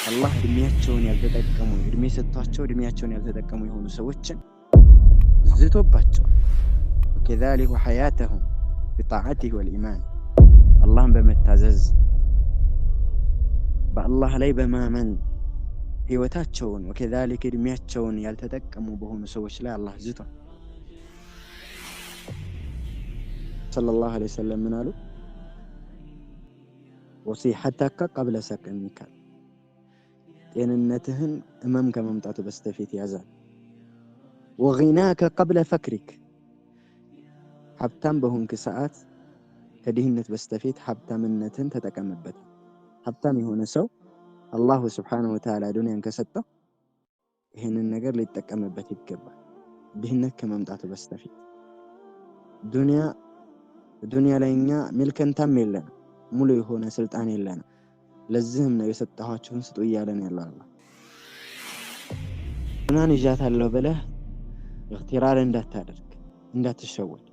አላህ እድሜያቸውን ያልተጠቀሙ እድሜ ሰጥቷቸው እድሜያቸውን ያልተጠቀሙ የሆኑ ሰዎችን ዝቶባቸዋል። ወከዛሊኩ ሐያተሁም ቢጣዓቲሂ ወልኢማን አላህን በመታዘዝ በአላህ ላይ በማመን ህይወታቸውን ወከዛሊክ እድሜያቸውን ያልተጠቀሙ በሆኑ ሰዎች ላይ አላህ ዝቷል። ሰለላሁ ዐለይሂ ወሰለም ምን አሉ? ወሲሐተከ ቀብለ ሰቀሚከ ጤንነትህን ህመም ከመምጣቱ በስተፊት ያዛል። ወጊናከ ቀብለ ፈክሪክ ሀብታም በሆንክ ሰዓት ከድህነት በስተፊት ሀብታምነትን ተጠቀምበት። ሀብታም የሆነ ሰው አላሁ ስብሓነሁ ወተዓላ ዱንያን ከሰጠው ይህንን ነገር ሊጠቀምበት ይገባል፣ ድህነት ከመምጣቱ በስተፊት። ዱንያ ላይ እኛ ሚልከንታም የለንም፣ ሙሉ የሆነ ስልጣን የለንም። ለዚህም ነው የሰጠኋችሁን ስጡ እያለን ያለው አላህ። ዱንያን ይዣታለሁ ብለህ እኽትራር እንዳታደርግ፣ እንዳትሸወድ።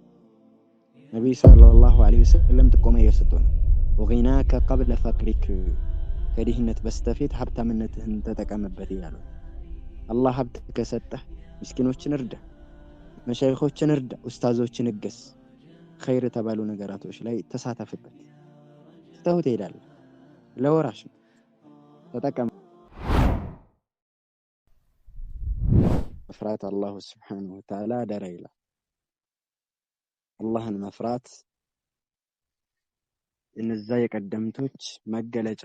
ነቢዩ ሰለላሁ ዐለይሂ ወሰለም ጥቆማ እየሰጡ ነው። ወጊናከ ቀብለ ፈቅሪክ ከድህነት በስተፊት ሀብታምነትህን ተጠቀምበት እያሉ። አላህ ሀብት ከሰጠህ ምስኪኖችን እርዳ፣ መሻይኾችን እርዳ፣ ኡስታዞችን እገስ፣ ኸይር የተባሉ ነገራቶች ላይ ተሳተፍበት። ትተኸው ትሄዳለህ፣ ለወራሽ ነው፣ ተጠቀም። መፍራት አላሁ ስብሓነሁ ወተዓላ አደራ ይላል። አላህን መፍራት እነዛ የቀደምቶች መገለጫ፣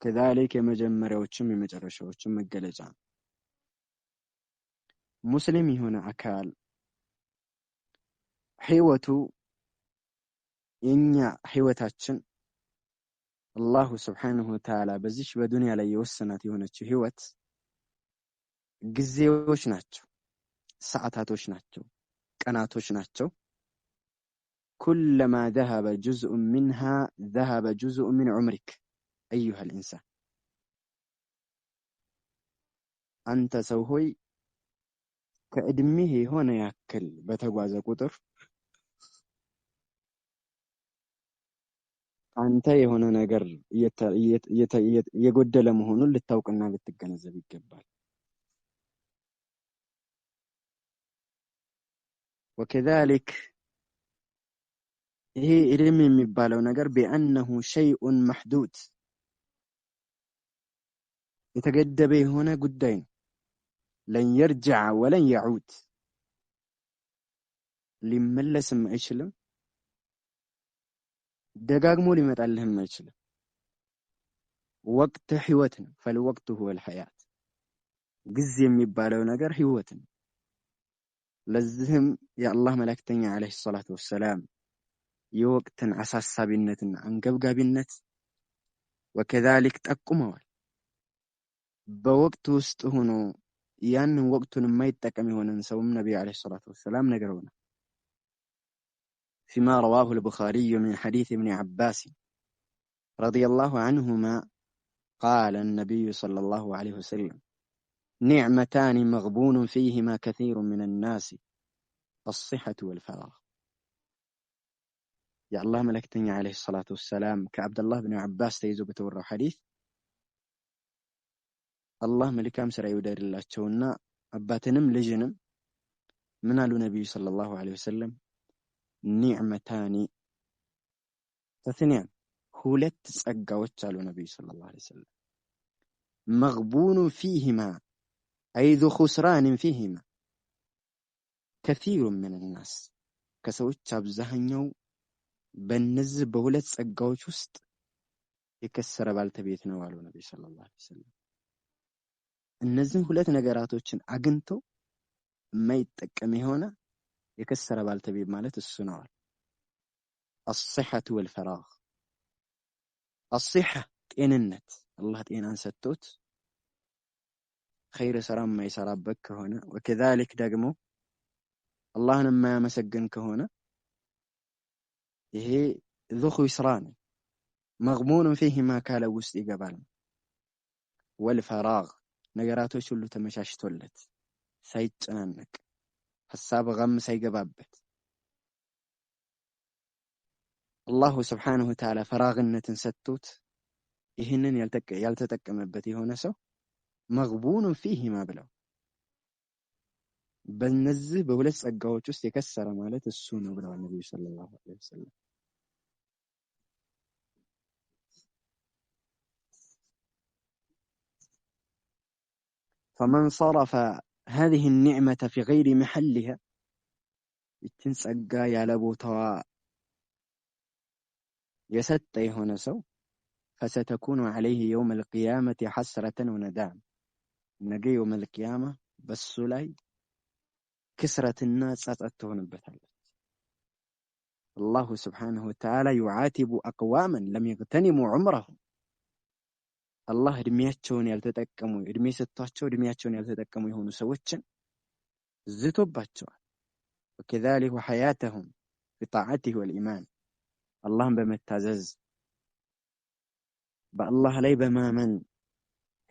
ከዛሊክ የመጀመሪያዎችም የመጨረሻዎችም መገለጫ። ሙስሊም የሆነ አካል ህይወቱ የኛ ህይወታችን አላሁ ስብሓነሁ ወተዓላ በዚች በዱንያ ላይ የወሰናት የሆነችው ህይወት ጊዜዎች ናቸው፣ ሰዓታቶች ናቸው፣ ቀናቶች ናቸው። ኩለማ ዘሀበ ጁዝኡን ሚንሃ ዘሀበ ጁዝኡን ሚን ዑምሪክ አዩሀል ኢንሳን። አንተ ሰው ሆይ ከእድሜህ የሆነ ያክል በተጓዘ ቁጥር አንተ የሆነ ነገር እየጎደለ መሆኑን ልታውቅና ልትገነዘብ ይገባል። ወከዛሊክ ይሄ ዕድሜ የሚባለው ነገር ቢአነሁ ሸይኡን መሕዱድ የተገደበ የሆነ ጉዳይ ነው። ለን የርጅዐ ወለን የዑድ ሊመለስም አይችልም፣ ደጋግሞ ሊመጣልህም አይችልም። ወቅት ህይወት ነው። ፈልወቅቱ ሁወል ሐያት ጊዜ የሚባለው ነገር ህይወት ነው። ለዚህም የአላህ መልእክተኛ ዓለይሂ ሰላቱ ወሰላም የወቅትን አሳሳቢነትና አንገብጋቢነት ወከዛሊክ ጠቁመዋል። በወቅቱ ውስጥ ሆኖ ያንን ወቅቱን የማይጠቀም የሆነን ሰውም ነቢዩ ዓለይሂ ሰላቱ ወሰላም ነግረውናል። ፊማ ረዋሁ አልቡኻሪዩ ሚን ሐዲስ ኢብኒ ዐባስ ረዲየላሁ ዐንሁማ ቃለ ነቢዩ ሰለላሁ ዐለይሂ ወሰለም ኒዕመታኒ መግቡኑን ፊሂማ ከሲሩን ሚነ ናስ አስሲሐቱ ወልፈራግ። የአላህ መልእክተኛ ዓለይሂ ሰላቱ ወሰላም ከዐብደላህ ብን ዐባስ ተይዞ በተወራው ሐዲስ አላህ መልካም ስራ ይውደድላቸውና አባትንም ልጅንም ምን አሉ ነቢዩ ሰለላሁ ዐለይሂ ወሰለም? ኒዕመታኒ ተስኒያን ሁለት ጸጋዎች አሉ ነቢዩ ሰለላሁ ዐለይሂ ወሰለም። መግቡኑን ፊሂማ አይ ዙ ኹስራንን ፊሂማ ከሲሩን ሚነ ናስ ከሰዎች አብዛኛው በእነዚህ በሁለት ጸጋዎች ውስጥ የከሰረ ባልተቤት ነው አሉ ነቢዩ ሰለላሁ ዐለይሂ ወሰለም። እነዚህን ሁለት ነገራቶችን አግኝቶ የማይጠቀም የሆነ የከሰረ ባልተቤት ማለት እሱ ነው። አስሲሐቱ ወልፈራግ አስሲሐ ጤንነት፣ አላህ ጤናን ሰጥቶት ኸይር ስራ የማይሰራበት ከሆነ ወከዛሊክ ደግሞ አላህን የማያመሰግን ከሆነ ይሄ ዙ ኹስራን መግሙኑን ፊሂማ ካለ ውስጥ ይገባል። ወልፈራግ ነገራቶች ሁሉ ተመቻችቶለት ሳይጨናነቅ ሐሳብ ገም ሳይገባበት አላሁ ስብሓነሁ ወተዓላ ፈራግነትን ሰጥቶት ይህንን ያልተጠቀመበት የሆነ ሰው መግቡኑን ፊሂማ ብለው በእነዚህ በሁለት ጸጋዎች ውስጥ የከሰረ ማለት እሱ ነው ብለዋል ነብዩ ሰለላሁ ዐለይሂ ወሰለም። فمن صرف هذه النعمة في غير محلها ይችን ጸጋ ያለ ቦታዋ የሰጠ የሆነ ሰው فستكون عليه يوم القيامة حسرة وندام ነገ يوم القيامة በሱ ላይ ክስረትና ጸጸት ትሆንበታለች። الله سبحانه وتعالى يعاتب أقواما لم يغتنموا عمرهم الله እድሜያቸውን ያልተጠቀሙ እድሜ ሰጥቷቸው እድሜያቸውን ያልተጠቀሙ የሆኑ ሰዎችን ዝቶባቸዋል። وكذلك حياتهم بطاعته والإيمان اللهم بمتازز بالله ላይ በማመን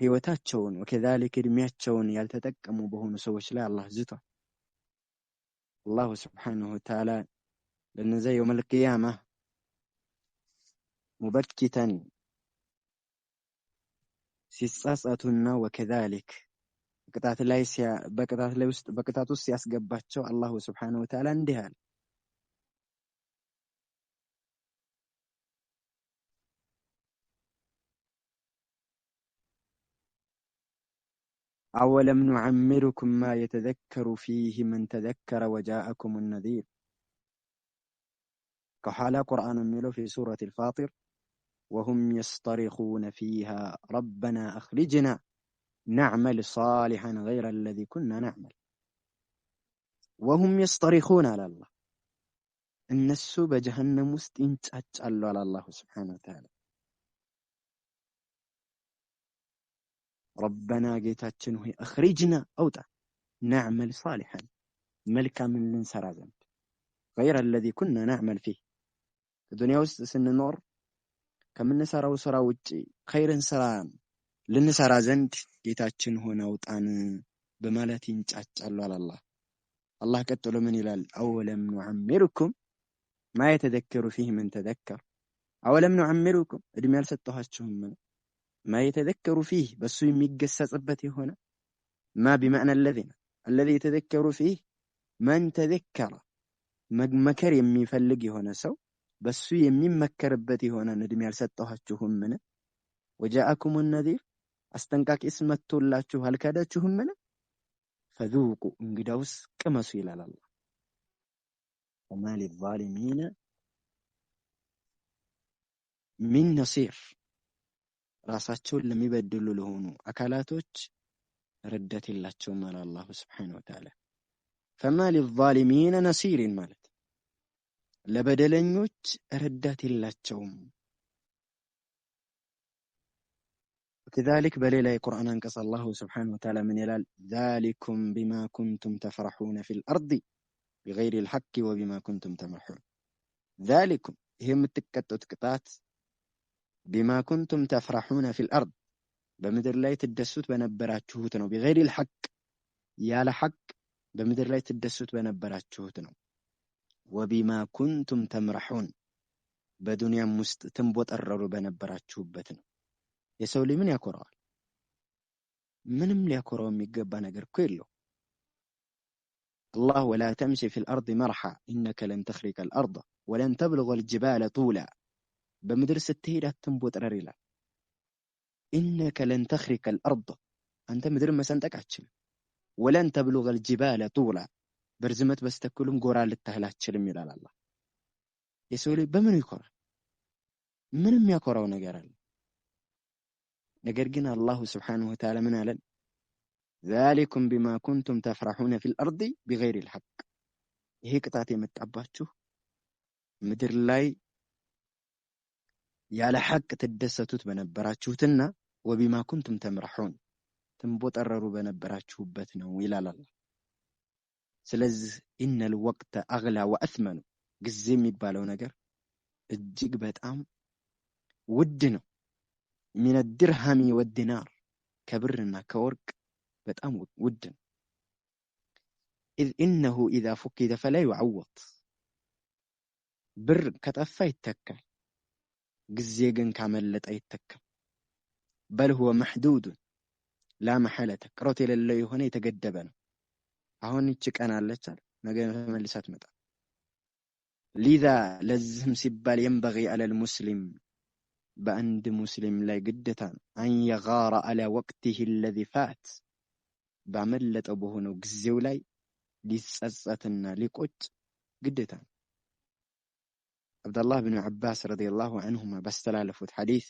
ህይወታቸውን وكذلك እድሜያቸውን ያልተጠቀሙ በሆኑ ሰዎች ላይ አላህ ዝቷል። الله سبحانه وتعالى ለነዛ يوم القيامة مبكتا ሲጻጻቱና وكذلك በቅጣት ውስጥ ያስገባቸው አላሁ ስብሓነሁ ወተዓላ እንዲህ አለ። أولم نعمركم ما يتذكر فيه من تذكر وجاءكم النذير كحال قرآن ميلو في سورة الفاطر وهم يصطرخون فيها ربنا أخرجنا نعمل صالحا غير الذي كنا نعمل وهم يصطرخون على الله الناس بجهنم استنتجوا على الله سبحانه وتعالى ربنا جيتاتشن هي أخرجنا أوتا نعمل صالحا ملكا من لنسرى ذنب غير الذي كنا نعمل فيه الدنيا وسن النور كمن نسرى وسرى وجي خير سرى لنسرى زند ጌታችን ሆነው ጣን በማለት ይንጫጫሉ አላህ አላህ ቀጥሎ ምን ይላል አወለም نعمركم ما يتذكر فيه من تذكر አወለም نعمركم እድሜ ያልሰጠኋችሁም ما يتذكر فيه በሱ የሚገሰጽበት የሆነ ما بمعنى الذي يتذكر فيه من تذكر መመከር የሚፈልግ የሆነ ሰው በሱ የሚመከርበት የሆነ እድሜ ያልሰጠኋችሁም وجاءكم النذير አስጠንቃቂስ መጥቶላችሁ አልካዳችሁም ምን فذوقوا እንግዳውስ ቅመሱ ይላል አላህ وما للظالمين من نصير ራሳቸውን ለሚበድሉ ለሆኑ አካላቶች ረዳት የላቸውም አለ አላህ Subhanahu Wa Ta'ala فما للظالمين نصير ማለት ለበደለኞች ረዳት የላቸውም كذلك بليلة القرآن انقص الله سبحانه وتعالى من يلال ذلكم بما كنتم تفرحون في الأرض بغير الحق وبما كنتم تمرحون ذلكم هم التكتات بما كنتم تفرحون في الأرض بمدر لا يتدسوت بنبرات شهوتنا بغير الحق يا لحق بمدر لا يتدسوت بنبرات شهوتنا وبما كنتم تمرحون بدنيا تنبوت الرر بنبرات شهوتنا የሰው ልጅ ምን ያኮራዋል ምንም ሊያኮራው የሚገባ ነገር እኮ የለው الله ولا تمشي في الأرض مرحا إنك لن تخرق الأرض ولن تبلغ الجبال طولا بمدر ستهيد التنبوت ريلا إنك لن تخرق الأرض أنت مدر ما سنتك عتشل ولن تبلغ الجبال طولا برزمت بس تكلم قرال التهلات شلم يلال الله يسولي بمن يكور منم يكورو نقرال ነገር ግን አላሁ Subhanahu Wa Ta'ala ምን አለን ذلكم بما كنتم تفرحون في الأرض بغير الحق ይሄ ቅጣት የመጣባችሁ ምድር ላይ ያለ ሐቅ ተደሰቱት በነበራችሁትና وبما كنتم تمرحون ትንቦጠረሩ በነበራችሁበት ነው ይላል አላህ ስለዚህ إن الوقت أغلى وأثمن ጊዜ የሚባለው ነገር እጅግ በጣም ውድ ነው من الدرهم والدينار كبرنا كورك بتأم ودن إذ إنه إذا فقد فلا يعوض بر كتفا يتكل قزيقن كاملت أي تكل በል ሁወ መሕዱዱን ላ መሐለተ ቅሮት የሌለው የሆነ የተገደበ ነው። አሁን ይቺ ቀን አለች አለ ነገ ተመልሳ ትመጣ። ሊዛ ለዚህም ሲባል የንበጊ አለል ሙስሊም በአንድ ሙስሊም ላይ ግዴታ ነው አን የጋረ አላ ወቅቲህ አለዚ ፋት ባመለጠው በሆነው ጊዜው ላይ ሊጸጸትና ሊቆጭ ግዴታ ነው። አብደላህ ብን ዐባስ ረዲየላሁ ዐንሁማ ባስተላለፉት ሐዲስ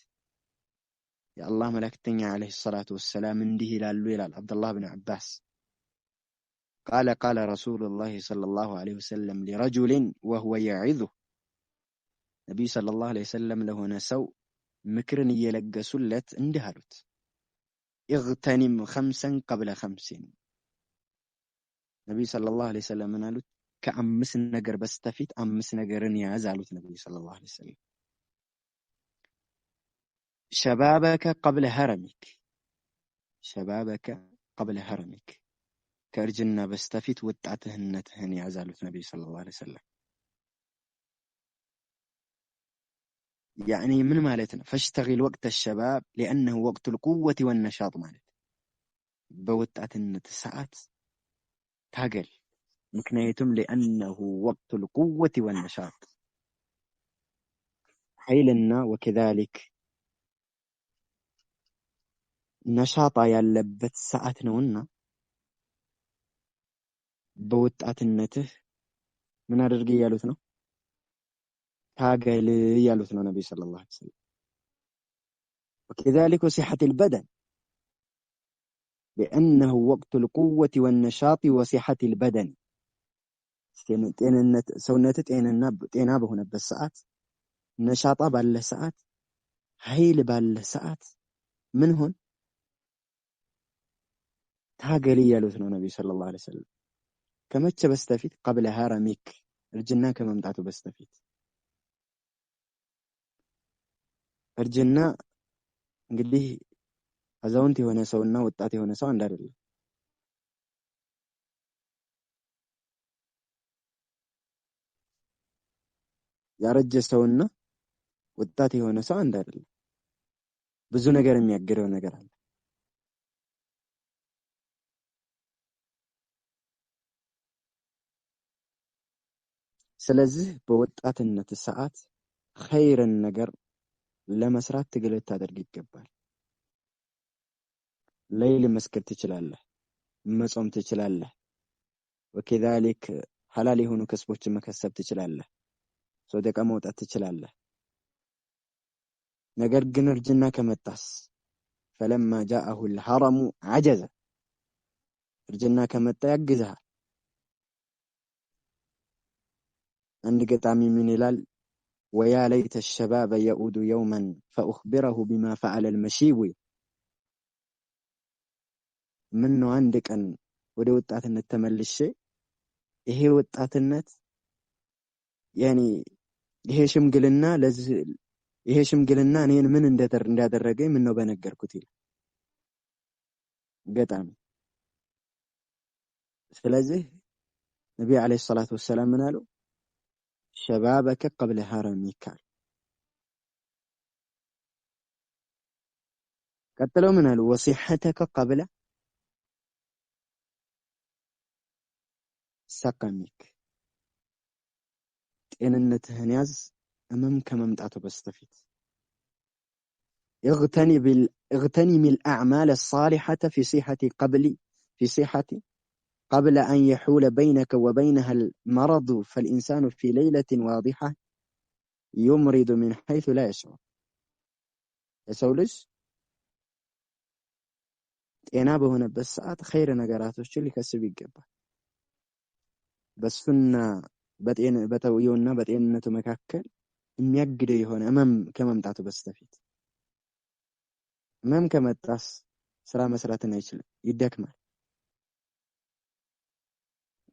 የአላህ መላእክተኛ ዐለይሂ ሰላቱ ወሰላም እንዲህ ይላሉ ይላል አብደላህ ብን ዐባስ ቃለ ቃለ ረሱሉላሂ ሰለላሁ ዐለይሂ ወሰለም ሊረጁሊን ወሁወ የዒዙሁ ነቢዩ ሰለላሁ ዐለይሂ ወሰለም ለሆነ ሰው ምክርን እየለገሱለት እንዲህ አሉት ኢግተኒም ኸምሰን ቀብለ ኸምሲን ነቢዩ ሰለላሁ ዐለይሂ ወሰለም ምን አሉት? ከአምስት ነገር በስተፊት አምስት ነገርን ያዝ አሉት ነቢዩ ሰለላሁ ዐለይሂ ወሰለም። ሸባበከ ቀብለ ሀረሚክ ሸባበከ ቀብለ ሀረሚክ ከእርጅና በስተፊት ወጣትህነትህን ያዝ አሉት ነቢዩ ሰለላሁ ዐለይሂ ወሰለም። ያዕኒ ምን ማለት ነው? ፈሽተጊል ወቅተ ሸባብ ሊአነሁ ወቅቱል ቁወቲ ወነሻጥ ማለት በወጣትነት ሰዓት ታገል። ምክንያቱም ሊአነሁ ወቅቱል ቁወቲ ወነሻጥ ኃይልና ወከዛሊክ ነሻጣ ያለበት ሰዓት ነውና በወጣትነትህ ምን አድርግ እያሉት ነው? ታገል እያሉት ነው ነቢዩ ሰለላሁ ዐለይሂ ወሰለም። ወከዛሊክ ወሲሐቲል በደን ሊአነሁ ወቅቱል ቁወቲ ወነሻጢ ወሲሐቲል በደን ጤንነት ሰውነት ጤና በሆነበት ሰዓት ነሻጣ ባለ ሰዓት ኃይል ባለ ሰዓት ምን ሆን ታገል እያሉት ነው ነቢዩ ሰለላሁ ዐለይሂ ወሰለም። ከመቼ በስተፊት? ቀብለ ሀረሚክ እርጅና ከመምጣቱ በስተፊት። እርጅና እንግዲህ አዛውንት የሆነ ሰውና ወጣት የሆነ ሰው አንድ አይደለም። ያረጀ ሰውና ወጣት የሆነ ሰው አንድ አይደለም። ብዙ ነገር የሚያገደው ነገር አለ። ስለዚህ በወጣትነት ሰዓት ኸይርን ነገር ለመስራት ትግል ልታደርግ ይገባል። ለይል መስገድ ትችላለህ፣ መጾም ትችላለህ፣ ወከዛሊክ ሐላል የሆኑ ከስቦችን መከሰብ ትችላለህ፣ ሰደቃ መውጣት ትችላለህ። ነገር ግን እርጅና ከመጣስ ፈለማ ጃአሁ አልሐረሙ ዐጀዘ እርጅና ከመጣ ያግዝሃል። አንድ ገጣሚ ምን ይላል? ወያ ለይተ ሸባበ የኡዱ የውመን ፈኡኽቢረሁ ቢማ ፈዐለ አልመሺቡ ምን ነው አንድ ቀን ወደ ወጣትነት ተመልሼ ይሄ ወጣትነት ያኒ ይሄ ሽምግልና እኔን ምን እንዳደረገኝ ምን ነው በነገርኩት ይላል ገጣሚ። ስለዚህ ነብዩ አለይሂ ሰላቱ ወሰላም ምን አሉ? ሸባበከ ቀብለ ሀረሚካ። ቀጥለው ምን አሉ? ወሲሐተከ ቀብለ ሰቀሚክ ጤንነትህን ያዝ እመም ከመምጣቱ በስተፊት። اغتنم الأعمال الصالحة في صحة قبل أن يحول بينك وبينها المرض فالإنسان في ليلة واضحة يمرض من حيث لا يشعر. يسولش ጤና በሆነበት ሰዓት ኸይር ነገራቶችን ሊከስብ ይገባል። በሱና በተውየውና በጤንነቱ መካከል የሚያግደው የሆነ ህመም ከመምጣቱ በስተፊት። ህመም ከመጣስ ስራ መስራትን አይችልም፣ ይደክማል፣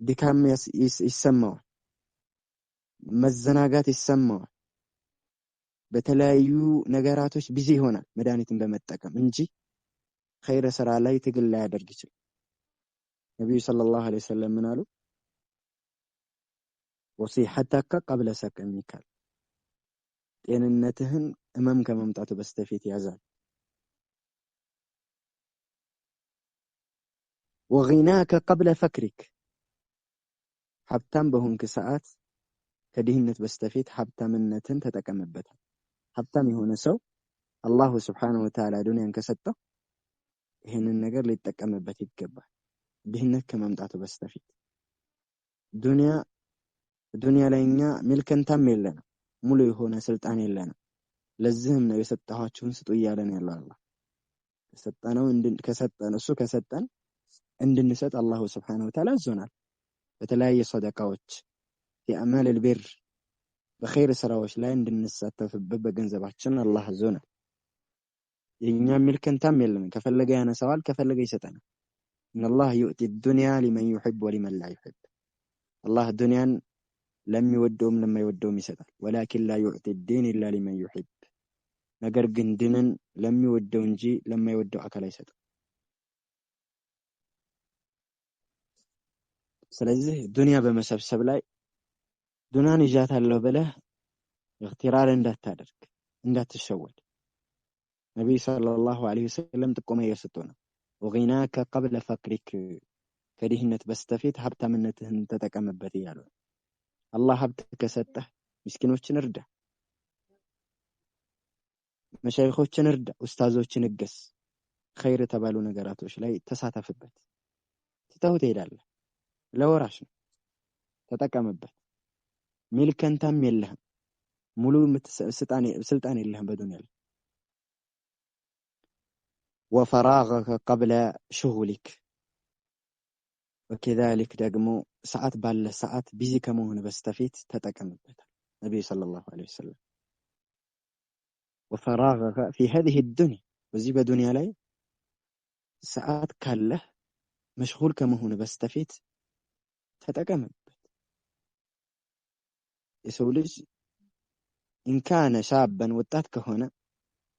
ድካም ይሰማዋል፣ መዘናጋት ይሰማዋል፣ በተለያዩ ነገራቶች ቢዚ ይሆናል መድኃኒትን በመጠቀም እንጂ ኸይር ስራ ላይ ትግል ላይ ያደርግ ይችላል። ነብዩ ሰለላሁ ዐለይሂ ወሰለም ምን አሉ? ወሲሐተከ ቀብለ ሰቀሚካ ጤንነትህን ህመም ከመምጣቱ በስተፊት ያዛል። ወጊናከ ቀብለ ፈክሪክ ሀብታም በሆንክ ሰዓት ከድህነት በስተፊት ሀብታምነትን ተጠቀምበታል። ሀብታም የሆነ ሰው አላሁ ስብሓነሁ ወተዓላ ዱንያን ከሰጠው ይህንን ነገር ሊጠቀምበት ይገባል፣ ድህነት ከመምጣቱ በስተፊት። ዱንያ ላይ እኛ ሚልከንታም የለንም፣ ሙሉ የሆነ ስልጣን የለንም። ለዚህም ነው የሰጠኋችሁን ስጡ እያለን ያለው አላህ። እሱ ከሰጠን እንድንሰጥ አላሁ ስብሓነሁ ወተዓላ አዞናል። በተለያየ ሰደቃዎች የአዕማል ቢር በኸይር ስራዎች ላይ እንድንሳተፍበት በገንዘባችን አላህ አዞናል። የኛ ሚልከንታም የለንም። ከፈለገ ያነሳዋል፣ ከፈለገ ይሰጠናል። ኢነላህ ዩእቲ ዱንያ ሊመን ዩሒብ ወሊመን ላ ዩሒብ። አላህ ዱንያን ለሚወደውም ለማይወደውም ይሰጣል። ወላኪን ላ ዩዕጢ ዲን ኢላ ሊመን ዩሒብ። ነገር ግን ድንን ለሚወደው እንጂ ለማይወደው አካል አይሰጥም። ስለዚህ ዱንያ በመሰብሰብ ላይ ዱንያን ይዣታለሁ ብለህ እክትራር እንዳታደርግ፣ እንዳትሸወድ ነቢይ ሰለላሁ ዐለይሂ ወሰለም ጥቆማ እየሰጡ ነው። ወጊናከ ቀብለ ፈቅሪክ ከድህነት በስተፊት ሀብታምነትህን ተጠቀምበት እያሉ ነው። አላህ ሀብት ከሰጠህ ምስኪኖችን እርዳ፣ መሻይኾችን እርዳ፣ ኡስታዞችን እገስ፣ ኸይር የተባሉ ነገራቶች ላይ ተሳተፍበት። ትተው ትሄዳለህ፣ ለወራሽ ነው፣ ተጠቀምበት። ሚልከንታም የለህም፣ ሙሉ ስልጣን የለህም በዱንያ ላይ። ወፈራገከ ቀብለ ሽጉሊክ ወከዛሊክ ደግሞ ሰዓት ባለ ሰዓት ቢዚ ከመሆን በስተፊት ተጠቀምበታል። ነቢዩ ሰለላሁ ዐለይሂ ወሰለም ወፈራገከ ፊ ሀዚህ ዱንያ፣ በዚህ በዱንያ ላይ ሰዓት ካለህ መሽጉል ከመሆን በስተፊት ተጠቀምበት። የሰው ልጅ ኢንካነ ሻበን ወጣት ከሆነ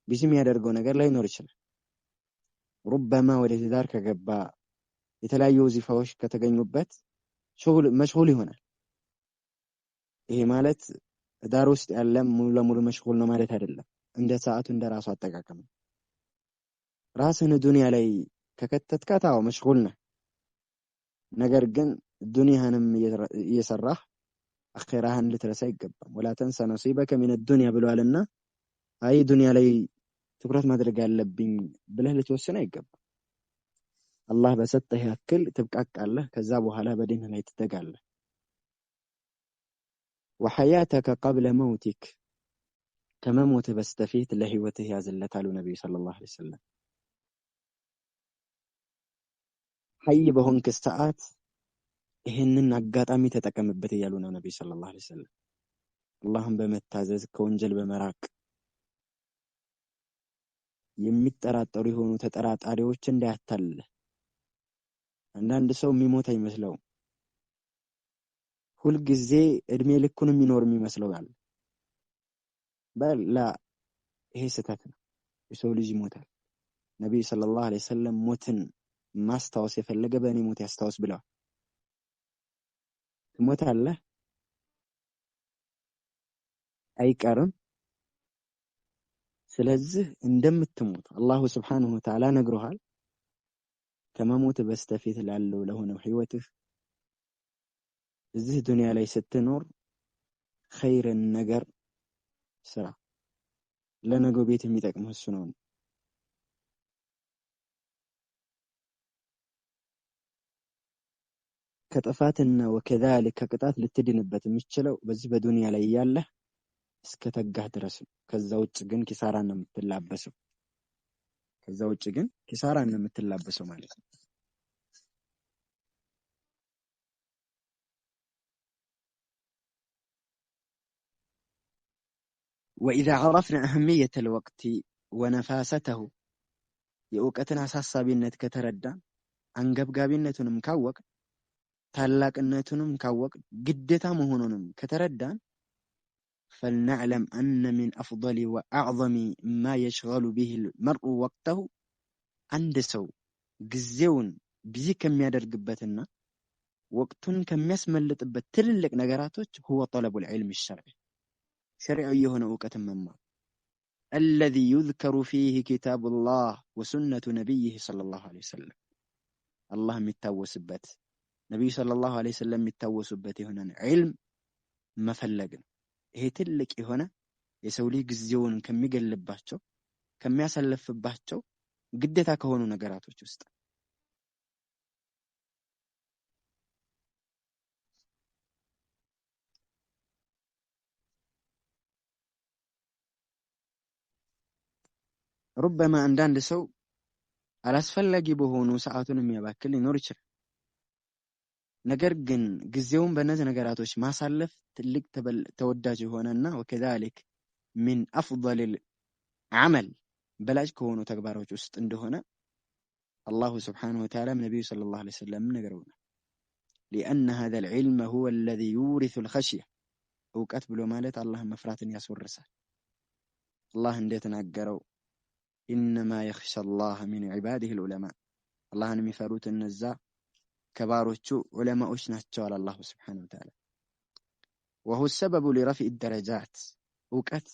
ቢዚ የሚያደርገው ነገር ላይኖር ይችላል። ሩበማ ወደ ትዳር ከገባ የተለያዩ ወዚፋዎች ከተገኙበት መሽጉል ይሆናል። ይሄ ማለት ትዳር ውስጥ ያለ ሙሉ ለሙሉ መሽጉል ነው ማለት አይደለም። እንደ ሰዓቱ እንደ ራሱ አጠቃቀም ነው። ራስህን ዱንያ ላይ ከከተትካት አዎ መሽጉል ነህ። ነገር ግን ዱንያህንም እየሰራህ አኺራህን ልትረሳ አይገባም። ወላ ተንሳ ነሲበከ ሚነ ዱንያ ብለዋልና አይ ዱንያ ላይ ትኩረት ማድረግ ያለብኝ ብለህ ልትወስን አይገባም። አላህ በሰጠህ ያክል ትብቃቃለህ። ከዛ በኋላ በዲንህ ላይ ትተጋለህ። ወሐያተከ ቀብለ መውቲክ ከመሞትህ በስተፊት ለህይወትህ ያዝለት አሉ ነቢዩ ሰለላሁ ዐለይሂ ወሰለም። ሐይ በሆንክ ሰዓት ይህንን አጋጣሚ ተጠቀምበት እያሉ ነው ነቢዩ ሰለላሁ ዐለይሂ ወሰለም። አላህን በመታዘዝ ከወንጀል በመራቅ የሚጠራጠሩ የሆኑ ተጠራጣሪዎች እንዳያታልህ። አንዳንድ ሰው የሚሞት አይመስለውም፣ ሁልጊዜ እድሜ ልኩን የሚኖር የሚመስለው አለ። በላ ይሄ ስህተት ነው። የሰው ልጅ ይሞታል። ነቢዩ ሰለላሁ ዐለይሂ ወሰለም ሞትን ማስታወስ የፈለገ በእኔ ሞት ያስታወስ ብለዋል። ትሞታለህ፣ አይቀርም። ስለዚህ እንደምትሞት አላሁ ስብሓነሁ ወተዓላ ነግሮሃል። ከመሞት በስተፊት ላለው ለሆነው ህይወትህ እዚህ ዱንያ ላይ ስትኖር ኸይርን ነገር ስራ። ለነገው ቤት የሚጠቅምህ እሱ ነው። ከጥፋትና ወከዛሊክ ከቅጣት ልትድንበት የሚችለው በዚህ በዱንያ ላይ ያለህ እስከ ተጋህ ድረስ ነው። ከዛ ውጭ ግን ኪሳራን ነው የምትላበሰው ማለት ነው። ወኢዛ ዐረፍና አህሚየተል ወቅቲ ወነፋሰተሁ የእውቀትን አሳሳቢነት ከተረዳን፣ አንገብጋቢነቱንም ካወቅ፣ ታላቅነቱንም ካወቅ፣ ግዴታ መሆኑንም ከተረዳን فلنعلم أن من أفضل وأعظم ما يشغل به المرء وقته عند سو ጊዜውን ቢዚ ከሚያደርግበትና ወቅቱን ከሚያስመልጥበት ትልልቅ ነገራቶች هو طلب العلم الشرعي شرعي የሆነ እውቀትን መማር الذي يذكر فيه كتاب الله وسنة نبيه صلى الله عليه وسلم አላህ የሚታወስበት ነብዩ ሰለላሁ ዐለይሂ ወሰለም የሚታወሱበት የሆነን ዒልም መፈለግ ነው። ይሄ ትልቅ የሆነ የሰው ልጅ ጊዜውን ከሚገልባቸው ከሚያሳልፍባቸው ግዴታ ከሆኑ ነገራቶች ውስጥ ሩበማ አንዳንድ ሰው አላስፈላጊ በሆኑ ሰዓቱን የሚያባክል ሊኖር ይችላል። ነገር ግን ጊዜውን በእነዚህ ነገራቶች ማሳለፍ ትልቅ ተወዳጅ የሆነና ወከዛሊክ ሚን አፍضል አመል በላጭ ከሆኑ ተግባሮች ውስጥ እንደሆነ አላሁ ስብሓነሁ ወተዓላ ነቢዩ ሰለላሁ ዐለይሂ ወሰለም ነግረውናል። ሊአነ ሀዛል ዒልመ ሁወ አለዚ ዩሪሱል ኸሽያ እውቀት ብሎ ማለት አላህን መፍራትን ያስወርሳል። አላህ እንደተናገረው ኢነማ የኽሻ አላህ ሚን ዒባዲሂል ዑለማ አላህን የሚፈሩት እነዛ ከባሮቹ ዑለማዎች ናቸው አለ አላሁ ስብሓነሁ ወተዓላ። ወሁ ሰበቡ ሊረፍዒ ደረጃት እውቀት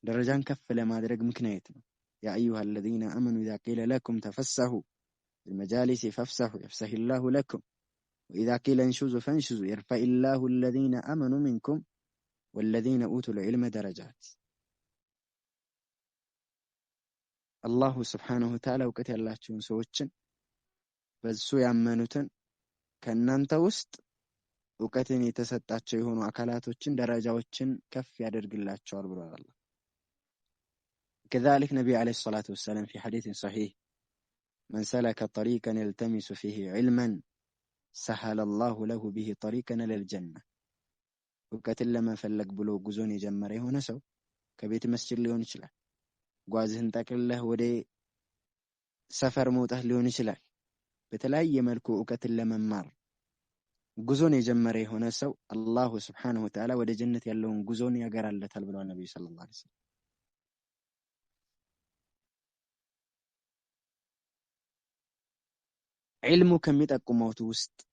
ደረጃን ከፍ ለማድረግ ምክንያት ነው። ያ አዩሃ አለዚነ አመኑ ኢዛ ቂለ ለኩም ተፈሰሑ ፊልመጃሊሲ ፈፍሰሑ የፍሰሒላሁ ለኩም ወኢዛ ቂለ እንሹዙ ፈንሹዙ የርፈዒላሁ አለዚነ አመኑ ሚንኩም ወለዚነ ኡቱል ዒልመ ደረጃት። አላሁ ስብሓነሁ ወተዓላ እውቀት ያላቸውን ሰዎችን በሱ ያመኑትን ከእናንተ ውስጥ እውቀትን የተሰጣቸው የሆኑ አካላቶችን ደረጃዎችን ከፍ ያደርግላቸዋል ብሏል አላህ። كذلك نبي عليه الصلاة والسلام في حديث صحيح من سلك طريقا يلتمس فيه علما سهل الله له به طريقا للجنة እውቀትን ለመፈለግ ብሎ ጉዞን የጀመረ የሆነ ሰው ከቤት መስጂድ ሊሆን ይችላል፣ ጓዝህን ጠቅልለህ ወደ ሰፈር መውጣት ሊሆን ይችላል። በተለያየ መልኩ እውቀትን ለመማር ጉዞን የጀመረ የሆነ ሰው አላሁ ስብሓነሁ ወተዓላ ወደ ጀነት ያለውን ጉዞን ያገራለታል ብለዋል ነብዩ ሰለላሁ ዐለይሂ ወሰለም። ዒልሙ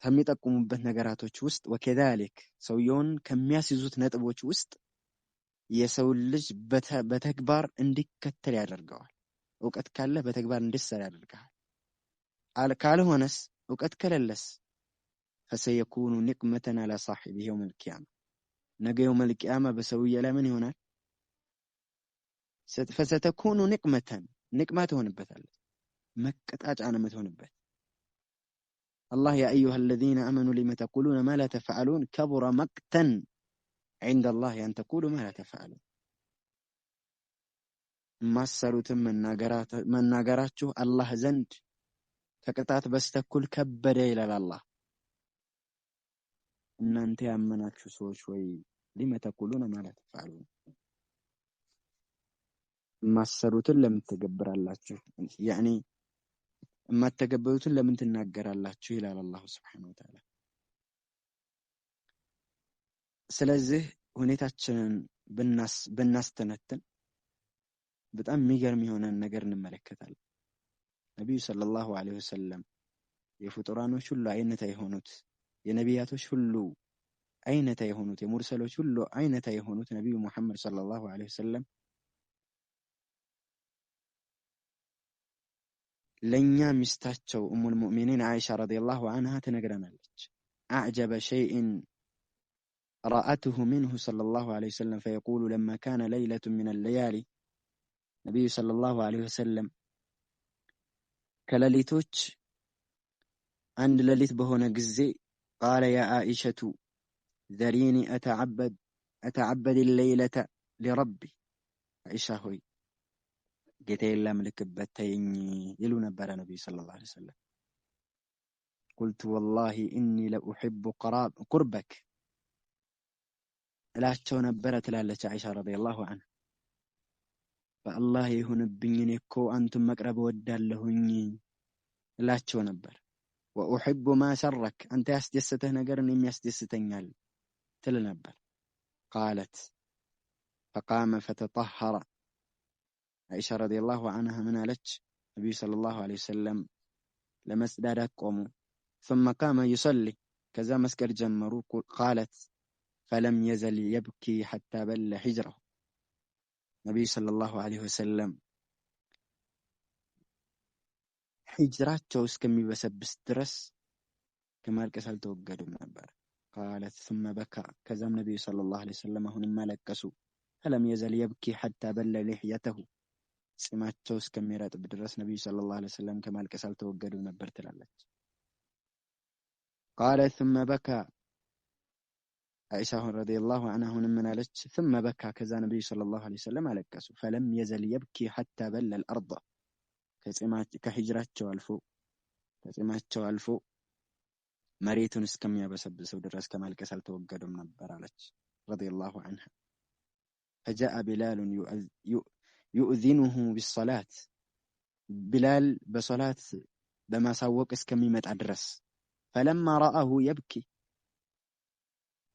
ከሚጠቁሙበት ነገራቶች ውስጥ ወከዛሊክ ሰውየውን ከሚያስይዙት ነጥቦች ውስጥ የሰው ልጅ በተግባር እንዲከተል ያደርገዋል። እውቀት ካለ በተግባር እንዲሰራ ያደርጋል። ካልሆነስ እውቀት ከሌለስ ፈሰየኩኑ ኒቅመተን አላ ሳሒቢ የውመል ቂያማ ነገ የውመል ቂያማ በሰውዬ ላይ ምን ይሆናል? ፈሰተኩኑ ኒቅመተን ኒቅማ ትሆንበታለች፣ መቀጣጫ ነው የምትሆንበት። አላህ ያ አዩሃ አለዚነ አመኑ ሊመ ተቁሉነ ማ ላ ተፍዐሉን ከቡረ መቅተን ዐንደ አላህ አን ተቁሉ ማ ላ ተፍዐሉን ማሰሩትን መናገራችሁ አላህ ዘንድ ከቅጣት በስተኩል ከበደ ይላል አላህ። እናንተ ያመናችሁ ሰዎች ወይ ሊመ ተቁሉነ ማ ላ ተፍዐሉን ማሰሩትን ለምን ትገብራላችሁ? ያኒ የማትተገበሩትን ለምን ትናገራላችሁ? ይላል አላሁ ስብሓነሁ ወተዓላ። ስለዚህ ሁኔታችንን ብናስተነትን በጣም የሚገርም የሆነን ነገር እንመለከታለን። ነቢዩ ሰለላሁ ዐለይሂ ወሰለም የፍጡራኖች ሁሉ አይነታ የሆኑት የነቢያቶች ሁሉ አይነታ የሆኑት የሙርሰሎች ሁሉ አይነታ የሆኑት ነቢዩ ሙሐመድ ሰለላሁ ዐለይሂ ወሰለም ለኛ ሚስታቸው ኡሙል ሙእሚኒን አይሻ ረዲየላሁ ዐንሃ ትነግረናለች። አዕጀበ ሸይእን ረአትሁ ሚንሁ ሰለላሁ ዐለይሂ ወሰለም ፈየቁሉ ለማ ካነ ለይለቱን ሚነል ለያሊ ነቢዩ ሰለላሁ ዐለይሂ ወሰለም ከሌሊቶች አንድ ሌሊት በሆነ ጊዜ ቃለ ያ አኢሸቱ ዘሪኒ አተዓበድ ሌይለተ ሊረቢ አይሻ ሆይ ጌታዬን ላምልክበት ተይኝ ይሉ ነበረ ነብዩ ሰለላሁ ዐለይሂ ወሰለም። ቁልቱ ወላሂ ኢኒ ለኡሂቡ ቁርበክ እላቸው ነበረ ትላለች አይሻ ረዲየላሁ ዐንሃ። በአላህ ይሁንብኝ እኔ እኮ አንቱን መቅረብ እወዳለሁኝ እላቸው ነበር። ወኡሂቡ ማ ሰረክ አንተ ያስደሰተህ ነገር እኔም ያስደስተኛል ትል ነበር። ቃለት ፈቃመ ፈተጠሀረ አይሻ ረዲየላሁ ዐንሃ ምን አለች? ነብዩ ሰለላሁ ዐለይሂ ወሰለም ለመስዳዳት ቆሙ። ثم قام يصلي ከዛ መስገድ ጀመሩ። ቃለት فلم يزل يبكي حتى بل حجره ነብዩ ሰለላሁ ዐለይሂ ወሰለም ሂጅራቸው እስከሚበሰብስ ድረስ ከማልቀስ አልተወገዱም ነበር። ቃለት ثم بكى ከዛም ነቢዩ ሰለላሁ ዐለይሂ ወሰለም አሁንም አለቀሱ። ፈለም የዘል የብኪ ሐታ በለ ሊሕየተሁ ጺማቸው እስከሚረጥብ ድረስ ነቢዩ ሰለላሁ ዐለይሂ ወሰለም ከማልቀስ አልተወገዱም ነበር ትላለች። ቃለት ثم بكى አይሻ ረዲየላሁ ዐንሃ አሁንም ምን አለች? ثم بكى ከዛ ነቢዩ ሰለላሁ ዐለይሂ ወሰለም አለቀሱ። ፈለም የዘል የብኪ ሐታ በለ الأرض ከጺማቸው አልፎ መሬቱን እስከሚያበሰብሰው ድረስ ከማልቀስ አልተወገዱም ነበር አለች ረዲየላሁ ዐንሃ። فجاء بلال يؤذنه بالصلاة بلال በሶላት በማሳወቅ እስከሚመጣ ድረስ فلما رآه يبكي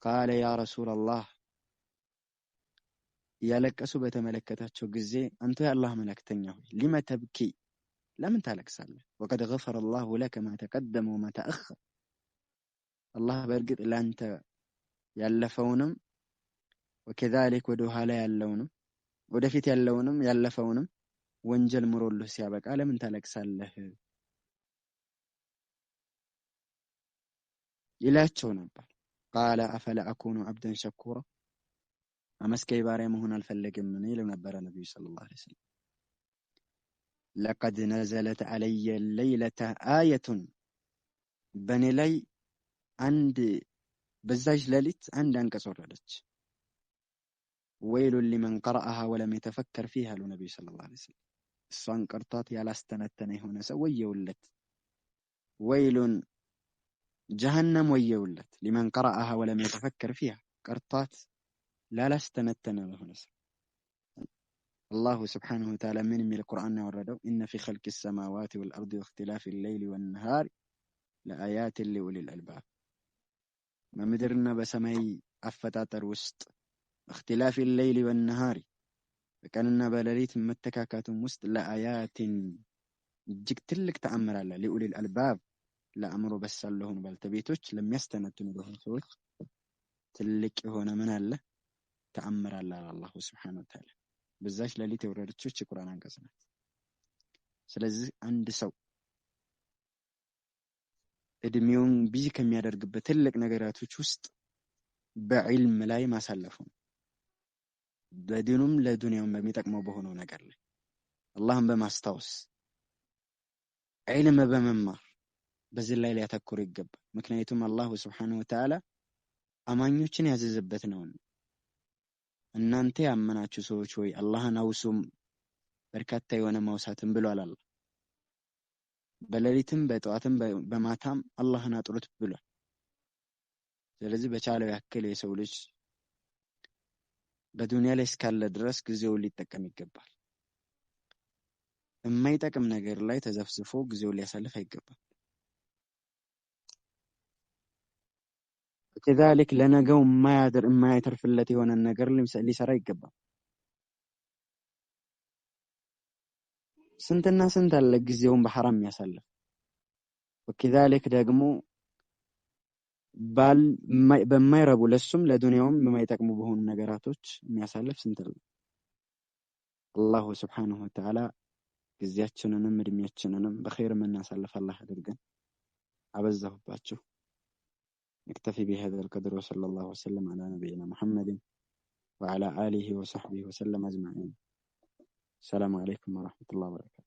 قال يا رسول الله ያለቀሱ በተመለከታቸው ጊዜ አንተ የአላህ መልእክተኛ ሆይ لما تبكي ለምን ታለቅሳለህ? وقد غفر الله لك ما تقدم وما تأخر አላህ በእርግጥ ላንተ ያለፈውንም ወከዛሊክ ወደ ኋላ ያለውንም ወደፊት ያለውንም ያለፈውንም ወንጀል ምሮልህ ሲያበቃ ለምን ታለቅሳለህ ይላቸው ነበር። ቃለ አፈላ አኩኑ አብደን ሸኩራ አመስጋኝ ባሪያ መሆን አልፈለግም ይለው ነበር ነብዩ ሰለላሁ ዐለይሂ ወሰለም። ለቀድ ነዘለት ዐለየ ለይለተ አየቱን በኔ ላይ አንድ በዛች ሌሊት አንድ አንቀጽ ወረደች። ወይሉን ሊመን ቀረአሃ ወለም የተፈከር ፊሃ አሉ ነብዩ ሰለላሁ ዐለይሂ ወሰለም። እሷን ቀርቷት ያላስተነተነ የሆነ ሰው ወየውለት። ወይሉን ጀሃነም ወየውለት ሊመን ቀረአሃ ወለም የተፈከር ፊሃ ቀርቷት ላላስተነተነ ለሆነ ሰው። አላሁ ስብሓነሁ ወተዓላ ምን የሚል ቁርአን ያወረደው? ኢነ ፊ ኸልቂ ሰማዋቲ ወልአርዲ ወእኽቲላፊ ሌይሊ ወነሃሪ ለአያትን ሊኡሊል አልባብ በምድርና በሰማይ አፈጣጠር ውስጥ እክትላፊ ሌይሊ ወነሃሪ በቀንና በሌሊት መተካካቱም ውስጥ ለአያትን እጅግ ትልቅ ተአምር አለ። ሊኡሊል አልባብ ለአእምሮ በሳል ለሆኑ ባልተቤቶች ለሚያስተነትኑ ለሆኑ ሰዎች ትልቅ የሆነ ምን አለ? ተአምር አለ አላሁ ስብሓነሁ ወተዓላ። በዛች ሌሊት የወረደችው የቁርአን አንቀጽ ናት። ስለዚህ አንድ ሰው እድሜውን ቢዚ ከሚያደርግበት ትልቅ ነገራቶች ውስጥ በዕልም ላይ ማሳለፉ በዲኑም ለዱንያውም በሚጠቅመው በሆነው ነገር ላይ አላህን በማስታወስ ዕልም በመማር በዚህ ላይ ሊያተኩር ይገባል። ምክንያቱም አላሁ ስብሓነሁ ወተዓላ አማኞችን ያዘዘበት ነው። እናንተ ያመናችሁ ሰዎች ሆይ አላህን አውሱም በርካታ የሆነ ማውሳትን ብሏል አላህ። በሌሊትም በጠዋትም በማታም አላህን አጥሩት ብሏል። ስለዚህ በቻለው ያክል የሰው ልጅ በዱንያ ላይ እስካለ ድረስ ጊዜውን ሊጠቀም ይገባል። የማይጠቅም ነገር ላይ ተዘፍዝፎ ጊዜውን ሊያሳልፍ አይገባም። ከዛልክ ለነገው የማያተርፍለት የሆነ ነገር ሊሰራ ይገባል። ስንትና ስንት አለ ጊዜውን በሐራም የሚያሳልፍ። ወከዛልክ ደግሞ በማይረቡ ለሱም ለዱንያውም በማይጠቅሙ በሆኑ ነገራቶች የሚያሳልፍ ስንት አለ። አላሁ ስብሓነሁ ወተዓላ ጊዜያችንንም እድሜያችንንም በኸይር የምናሳልፍ አላህ አድርገን። አበዛሁባችሁ። نكتفي بهذا القدر وصلى الله وسلم على نبينا محمد وعلى آله وصحبه وسلم أجمعين. السلام عليكم ورحمة الله وبركاته.